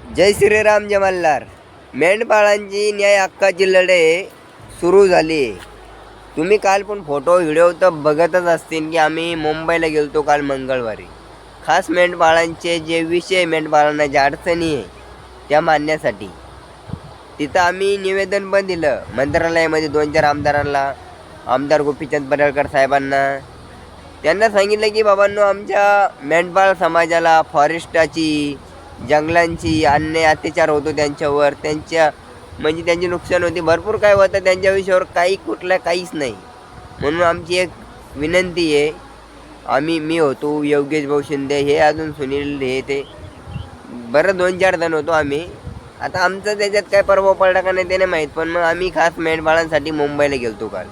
जय श्रीराम जय मल्हार. मेंढपाळांची न्याय हक्काची लढाई सुरू झाली. तुम्ही काल पण फोटो व्हिडिओ तर बघतच असतील की आम्ही मुंबईला गेलतो काल मंगळवारी. खास मेंढपाळांचे जे विषय मेंढपाळांना ज्या अडचणी आहे त्या मांडण्यासाठी तिथं आम्ही निवेदन पण दिलं मंत्रालयामध्ये 2-4 आमदारांना, आमदार गोपीचंद पडळकर साहेबांना. त्यांना सांगितलं की बाबांनो, आमच्या मेंढपाळ समाजाला फॉरेस्टाची, जंगलांची अन्याय अत्याचार होतो त्यांच्यावर, म्हणजे त्यांचे नुकसान होते, भरपूर काय होतं त्यांच्या विषयावर काहीच नाही. म्हणून आमची एक विनंती आहे. मी होतो, योगेश भाऊ शिंदे, हे अजून सुनील, हे ते बरं 2-4 जण होतो आम्ही. आता आमचं त्याच्यात काय प्रभाव पडला का नाही ते नाही माहीत, पण मग आम्ही खास मेंढपाळांसाठी मुंबईला गेलतो काल.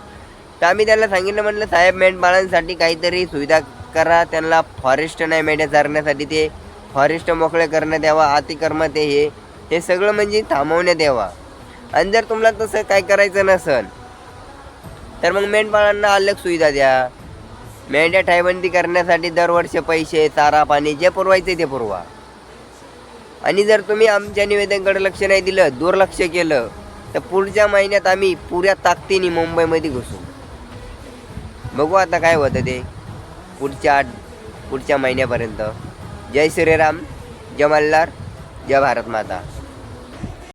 तर आम्ही त्यांना सांगितलं, म्हटलं साहेब मेंढपाळांसाठी काहीतरी सुविधा करा, त्यांना फॉरेस्ट नाही मेंढ्या चारण्यासाठी ते फॉरेस्ट मोकळे करण्यात यावा, अतिक्रमण हे सगळं म्हणजे थांबवण्यात यावा. आणि जर तुम्हाला तसं काय करायचं नसेल तर मग मेंढपाळांना अलग सुविधा द्या. मेंढ्या टायबंदी करण्यासाठी दरवर्षी पैसे, चारा पाणी जे पुरवायचे ते पुरवा. आणि जर तुम्ही आमच्या निवेदनाकडे लक्ष नाही दिलं, दुर्लक्ष केलं, तर पुढच्या महिन्यात आम्ही पुऱ्या ताकदीने मुंबईमध्ये घुसू. बघू आता काय होतं ते पुढच्या महिन्यापर्यंत. जय श्रीराम, जय मल्हार, जय भारत माता.